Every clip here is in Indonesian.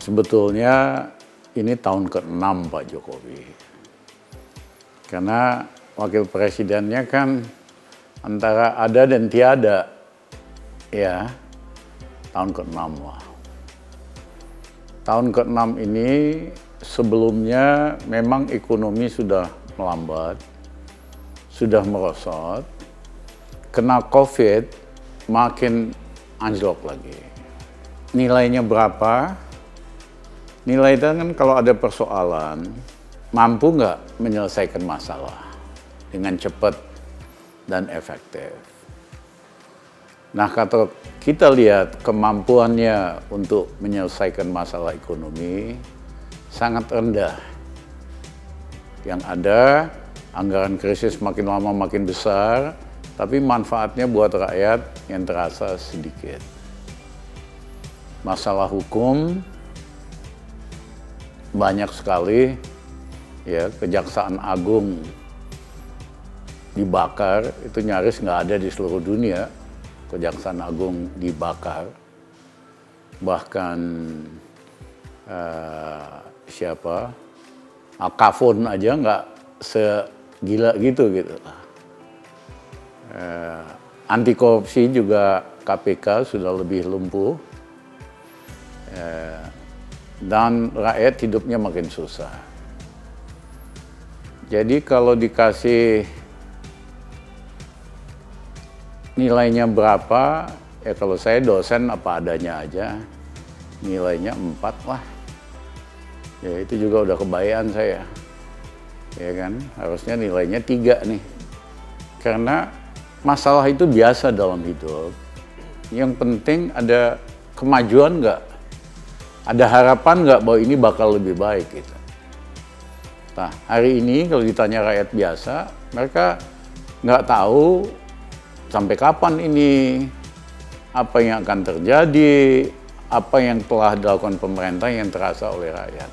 Sebetulnya ini tahun ke-6 Pak Jokowi. Karena wakil presidennya kan antara ada dan tiada, ya, tahun ke-6 lah. Tahun ke-6 ini sebelumnya memang ekonomi sudah melambat, sudah merosot, kena COVID makin anjlok lagi. Nilainya berapa? Nilai itu kan kalau ada persoalan, mampu nggak menyelesaikan masalah dengan cepat dan efektif. Nah, kalau kita lihat kemampuannya untuk menyelesaikan masalah ekonomi sangat rendah. Yang ada, anggaran krisis makin lama makin besar, tapi manfaatnya buat rakyat yang terasa sedikit. Masalah hukum banyak sekali, ya, Kejaksaan Agung dibakar, itu nyaris nggak ada di seluruh dunia. Kejaksaan Agung dibakar, bahkan Al-Kafon aja nggak segila gitu. Anti korupsi juga KPK sudah lebih lumpuh, dan rakyat hidupnya makin susah. Jadi kalau dikasih nilainya berapa, ya kalau saya dosen apa adanya aja, nilainya 4 lah. Ya itu juga udah kebayaan saya. Ya kan, harusnya nilainya 3 nih. Karena masalah itu biasa dalam hidup. Yang penting ada kemajuan nggak? Ada harapan nggak bahwa ini bakal lebih baik gitu. Nah, hari ini kalau ditanya rakyat biasa, mereka nggak tahu sampai kapan ini, apa yang akan terjadi, apa yang telah dilakukan pemerintah yang terasa oleh rakyat.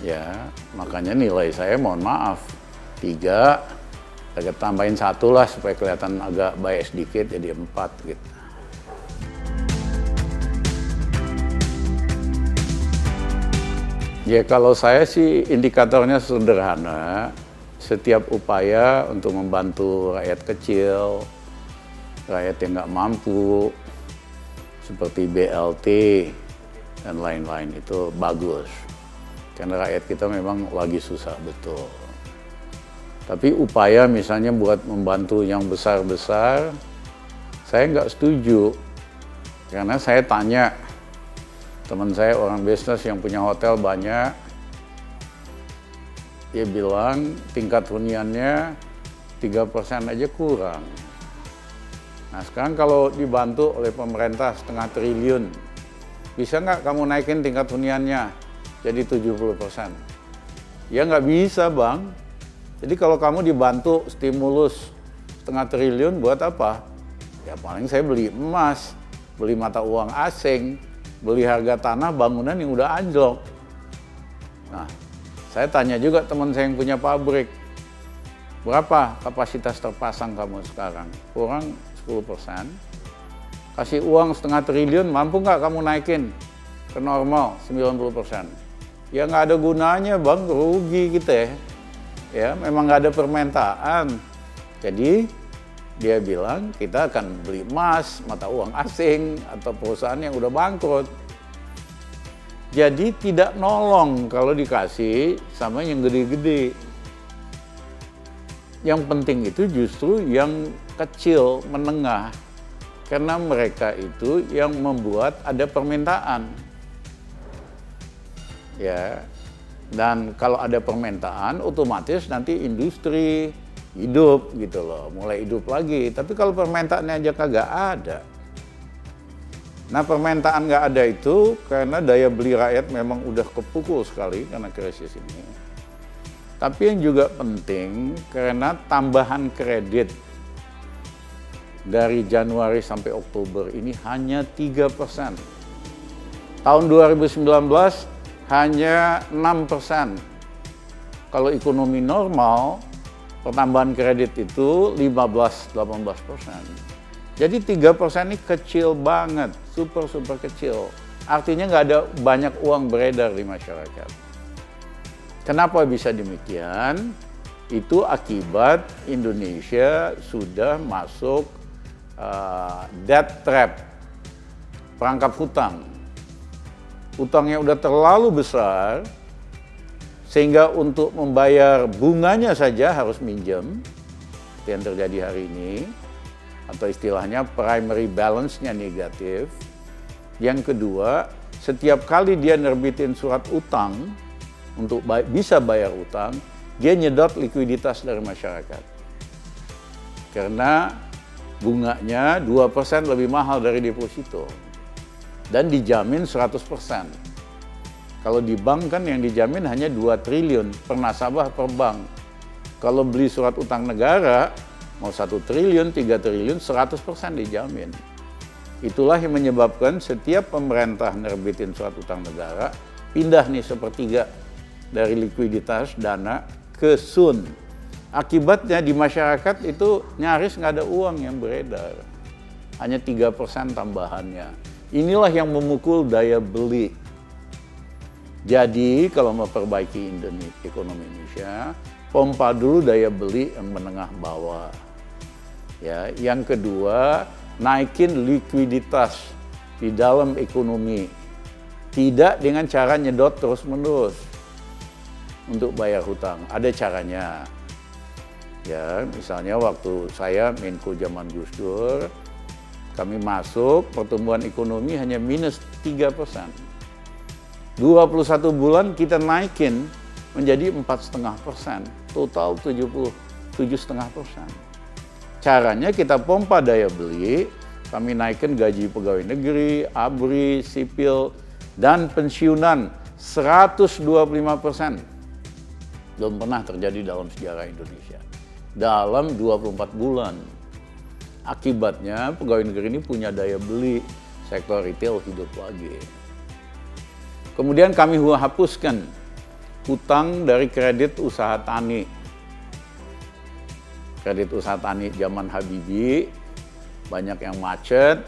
Ya, makanya nilai saya mohon maaf, 3, agak tambahin 1 lah supaya kelihatan agak baik sedikit, jadi 4 gitu. Ya kalau saya sih indikatornya sederhana, setiap upaya untuk membantu rakyat kecil, rakyat yang nggak mampu, seperti BLT dan lain-lain itu bagus. Karena rakyat kita memang lagi susah betul. Tapi upaya misalnya buat membantu yang besar-besar, saya nggak setuju. Karena saya tanya, teman saya orang bisnis yang punya hotel banyak, dia bilang tingkat huniannya 3% aja kurang. Nah sekarang kalau dibantu oleh pemerintah 0,5 triliun, bisa nggak kamu naikin tingkat huniannya jadi 70%? Ya nggak bisa Bang. Jadi kalau kamu dibantu stimulus 0,5 triliun buat apa? Ya paling saya beli emas, beli mata uang asing, beli harga tanah bangunan yang udah anjlok. Nah, saya tanya juga teman saya yang punya pabrik, berapa kapasitas terpasang kamu sekarang? Kurang 10%. Kasih uang 0,5 triliun, mampu nggak kamu naikin ke normal 90%? Ya nggak ada gunanya Bang, rugi kita ya. Ya, memang nggak ada permintaan. Jadi, dia bilang kita akan beli emas, mata uang asing, atau perusahaan yang udah bangkrut. Jadi tidak nolong kalau dikasih sama yang gede-gede. Yang penting itu justru yang kecil, menengah. Karena mereka itu yang membuat ada permintaan. Ya. Dan kalau ada permintaan, otomatis nanti industri hidup gitu loh, mulai hidup lagi. Tapi kalau permintaannya aja kagak ada. Nah permintaan nggak ada itu karena daya beli rakyat memang udah kepukul sekali karena krisis ini. Tapi yang juga penting karena tambahan kredit dari Januari sampai Oktober ini hanya 3%. Tahun 2019 hanya 6%. Kalau ekonomi normal, pertambahan kredit itu 15-18%. Jadi 3% ini kecil banget, super kecil. artinya nggak ada banyak uang beredar di masyarakat. Kenapa bisa demikian? Itu akibat Indonesia sudah masuk debt trap, perangkap hutang. Utangnya udah terlalu besar, sehingga untuk membayar bunganya saja harus minjem, seperti yang terjadi hari ini, atau istilahnya primary balance-nya negatif. Yang kedua, setiap kali dia nerbitin surat utang untuk bisa bayar utang, dia nyedot likuiditas dari masyarakat. Karena bunganya 2% lebih mahal dari deposito. Dan dijamin 100%. Kalau di bank kan yang dijamin hanya 2 triliun per nasabah per bank. Kalau beli surat utang negara, mau 1 triliun, 3 triliun, 100% dijamin. Itulah yang menyebabkan setiap pemerintah nerbitin surat utang negara, pindah nih sepertiga dari likuiditas dana ke SUN. Akibatnya di masyarakat itu nyaris nggak ada uang yang beredar. Hanya 3% tambahannya. Inilah yang memukul daya beli. Jadi kalau mau perbaiki ekonomi Indonesia, pompa dulu daya beli yang menengah bawah. Ya, yang kedua, naikin likuiditas di dalam ekonomi. Tidak dengan cara nyedot terus-menerus untuk bayar hutang. Ada caranya. Ya, misalnya waktu saya Menko zaman Gus Dur, kami masuk pertumbuhan ekonomi hanya minus 3%. 21 bulan kita naikin menjadi 4,5%, total 77,5%. Caranya kita pompa daya beli, kami naikkan gaji pegawai negeri, ABRI, sipil, dan pensiunan 125%. Belum pernah terjadi dalam sejarah Indonesia. Dalam 24 bulan. Akibatnya pegawai negeri ini punya daya beli, sektor retail hidup lagi. Kemudian kami hapuskan hutang dari kredit usaha tani. Kredit usaha tani zaman Habibie, banyak yang macet.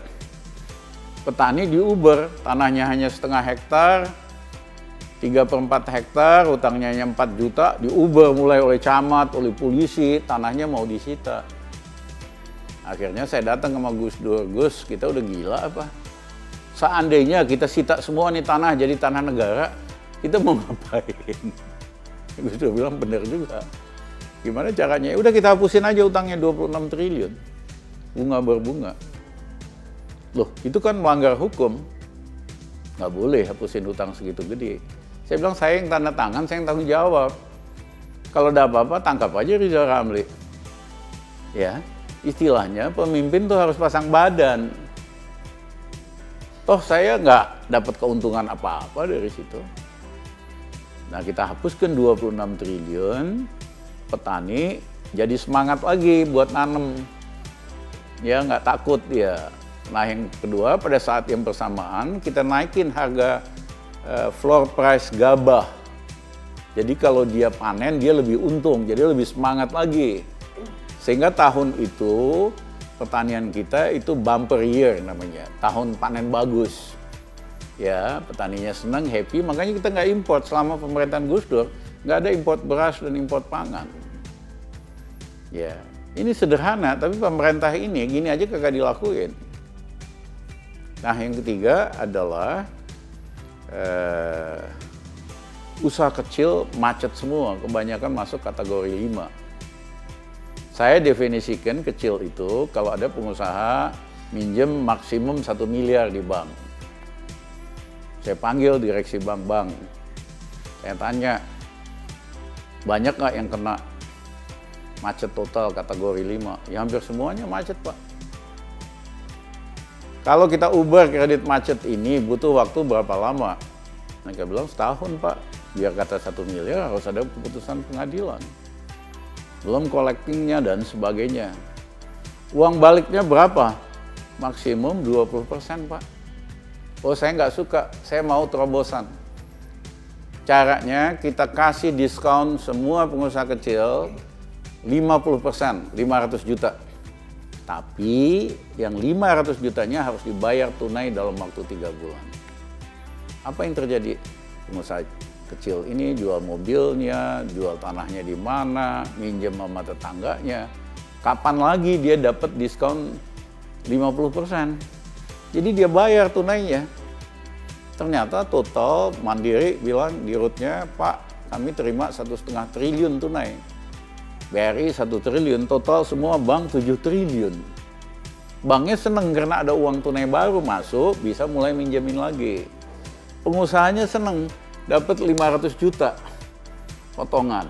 Petani diuber, tanahnya hanya setengah hektar, 3/4 hektar, hutangnya hanya 4 juta, diuber mulai oleh camat, oleh polisi, tanahnya mau disita. Akhirnya saya datang sama Gus Dur, Gus, kita udah gila apa? Seandainya kita sita semua nih tanah jadi tanah negara, kita mau ngapain? Gus Dur bilang bener juga. Gimana caranya? Udah kita hapusin aja utangnya 26 triliun. Bunga berbunga. Loh, itu kan melanggar hukum. Nggak boleh hapusin utang segitu gede. Saya bilang, saya yang tanda tangan, saya yang tanggung jawab. Kalau ada apa-apa, tangkap aja Rizal Ramli. Ya, istilahnya pemimpin tuh harus pasang badan. Toh saya nggak dapat keuntungan apa-apa dari situ. Nah, kita hapuskan 26 triliun, petani jadi semangat lagi buat nanem. Ya, nggak takut dia. Nah, yang kedua, pada saat yang bersamaan, kita naikin harga floor price gabah. Jadi kalau dia panen, dia lebih untung, jadi lebih semangat lagi. Sehingga tahun itu, pertanian kita itu bumper year namanya, tahun panen bagus. Ya, petaninya senang, happy, makanya kita nggak import selama pemerintahan Gus Dur, nggak ada import beras dan import pangan. Ya, ini sederhana, tapi pemerintah ini gini aja kagak dilakuin. Nah, yang ketiga adalah usaha kecil macet semua, kebanyakan masuk kategori 5. Saya definisikan kecil itu kalau ada pengusaha minjem maksimum 1 miliar di bank. Saya panggil direksi bank-bank. Saya tanya, banyak nggak yang kena macet total kategori 5? Ya hampir semuanya macet, Pak. Kalau kita ubah kredit macet ini butuh waktu berapa lama? Mereka bilang setahun, Pak. Biar kata 1 miliar harus ada keputusan pengadilan. Belum collectingnya dan sebagainya. Uang baliknya berapa? Maksimum 20%, Pak. Oh, saya nggak suka, saya mau terobosan. Caranya kita kasih diskon semua pengusaha kecil 50%, 500 juta. Tapi yang 500 jutanya harus dibayar tunai dalam waktu 3 bulan. Apa yang terjadi? Pengusaha kecil ini jual mobilnya, jual tanahnya di mana, minjem sama tetangganya. Kapan lagi dia dapat diskon 50%? Jadi dia bayar tunainya. Ternyata total Mandiri bilang di rootnya, Pak, kami terima 1,5 triliun tunai. BRI 1 triliun, total semua bank 7 triliun. Banknya seneng karena ada uang tunai baru masuk, bisa mulai minjemin lagi. Pengusahanya seneng, dapat 500 juta potongan.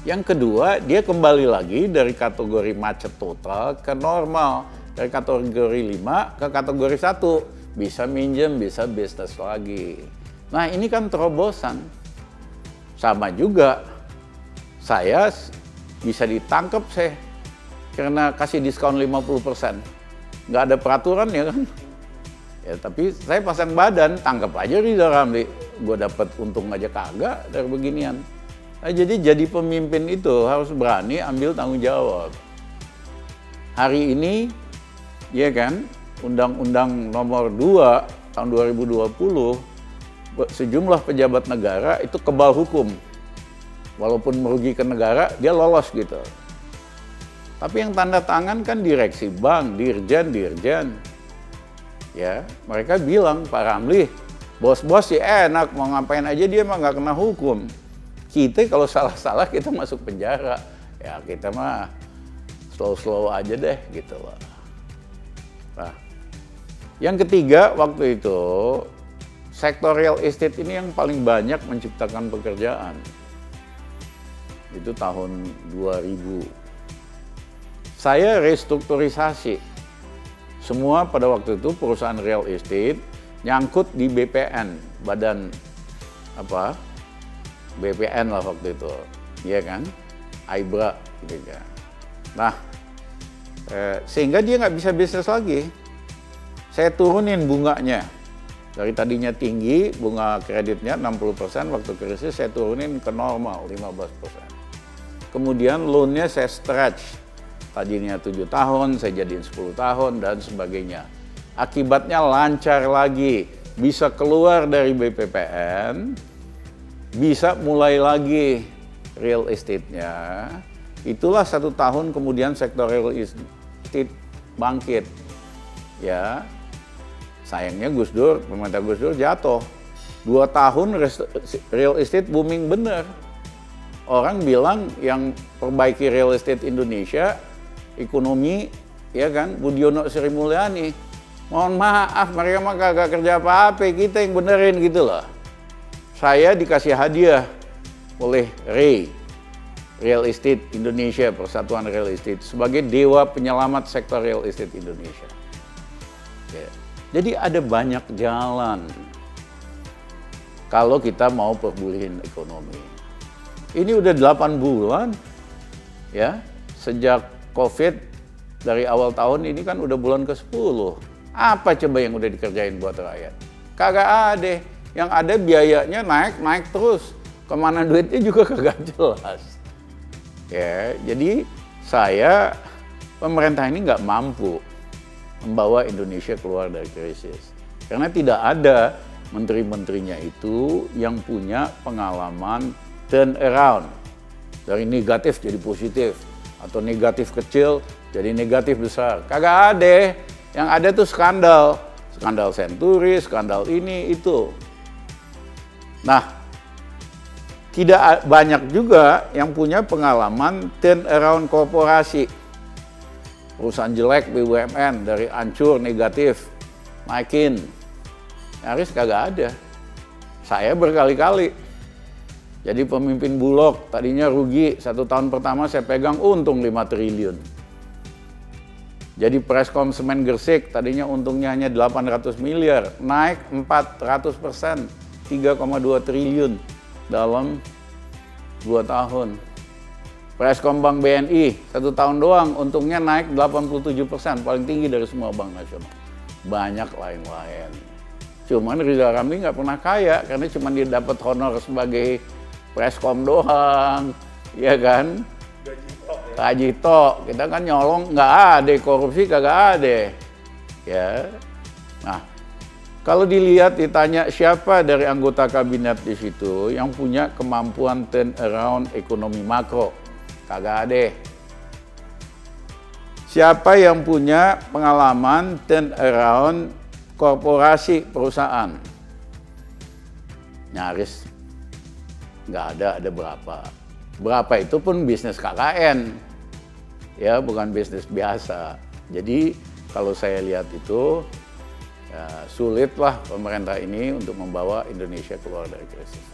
Yang kedua, dia kembali lagi dari kategori macet total ke normal. Dari kategori 5 ke kategori 1. Bisa minjem, bisa bisnis lagi. Nah, ini kan terobosan. Sama juga, saya bisa ditangkap saya karena kasih diskon 50%. Nggak ada peraturan ya kan. Ya, tapi saya pasang badan, tangkap aja Rizal Ramli. Gue dapat untung aja kagak dari beginian. Nah, jadi pemimpin itu harus berani ambil tanggung jawab. Hari ini, ya kan, Undang-Undang Nomor 2 tahun 2020, sejumlah pejabat negara itu kebal hukum. Walaupun merugikan negara, dia lolos gitu. Tapi yang tanda tangan kan direksi bank, dirjen. Ya, mereka bilang, Pak Ramli, bos-bos sih enak, mau ngapain aja dia mah nggak kena hukum. Kita kalau salah-salah kita masuk penjara. Ya kita mah slow-slow aja deh gitu loh. Nah, yang ketiga waktu itu, sektor real estate ini yang paling banyak menciptakan pekerjaan. Itu tahun 2000. Saya restrukturisasi. Semua pada waktu itu perusahaan real estate nyangkut di BPN, badan apa? BPN lah waktu itu, iya kan? Aibra gitu kan. Nah, sehingga dia nggak bisa bisnis lagi. Saya turunin bunganya. Dari tadinya tinggi, bunga kreditnya 60%, waktu krisis saya turunin ke normal 15%. Kemudian loan-nya saya stretch. Tadinya 7 tahun, saya jadiin 10 tahun, dan sebagainya. Akibatnya lancar lagi, bisa keluar dari BPPN, bisa mulai lagi real estate-nya. Itulah 1 tahun kemudian sektor real estate bangkit. Ya, sayangnya Gus Dur, pemerintah Gus Dur jatuh. 2 tahun real estate booming bener. Orang bilang yang perbaiki real estate Indonesia, ekonomi, ya kan, Budiono Sri Mulyani. Mohon maaf, mereka mah kagak kerja apa-apa, kita yang benerin gitu loh. Saya dikasih hadiah oleh REI, Real Estate Indonesia, Persatuan Real Estate, sebagai dewa penyelamat sektor real estate Indonesia. Ya. Jadi ada banyak jalan kalau kita mau perbulihin ekonomi. Ini udah 8 bulan, ya, sejak COVID dari awal tahun ini kan udah bulan ke-10. Apa coba yang udah dikerjain buat rakyat? Kagak ada. Yang ada biayanya naik terus. Kemana duitnya juga kagak jelas. Ya, jadi pemerintah ini nggak mampu membawa Indonesia keluar dari krisis. Karena tidak ada menteri-menterinya itu yang punya pengalaman turn around. Dari negatif jadi positif. Atau negatif kecil jadi negatif besar. Kagak ada. Yang ada tuh skandal. Skandal Senturi, skandal ini, itu. Nah, tidak banyak juga yang punya pengalaman turn around korporasi. Perusahaan jelek BUMN dari hancur negatif, naikin. Nyaris kagak ada. Saya berkali-kali. Jadi pemimpin Bulog, tadinya rugi, 1 tahun pertama saya pegang untung 5 triliun. Jadi Preskom Semen Gresik, tadinya untungnya hanya 800 miliar, naik 400%, 3,2 triliun dalam 2 tahun. Preskom Bank BNI, 1 tahun doang, untungnya naik 87%, paling tinggi dari semua bank nasional. Banyak lain-lain. Cuman Rizal Ramli nggak pernah kaya, karena cuma dia dapat honor sebagai Preskom doang, ya kan? Gaji tok, kita kan nyolong nggak ada, korupsi kagak ada, ya. Nah, Kalau dilihat, ditanya siapa dari anggota kabinet di situ yang punya kemampuan turn around ekonomi makro, kagak ada. Siapa yang punya pengalaman turn around korporasi perusahaan? Nyaris nggak ada berapa. Berapa itu pun bisnis KKN, ya bukan bisnis biasa. Jadi kalau saya lihat itu, ya, sulitlah pemerintah ini untuk membawa Indonesia keluar dari krisis.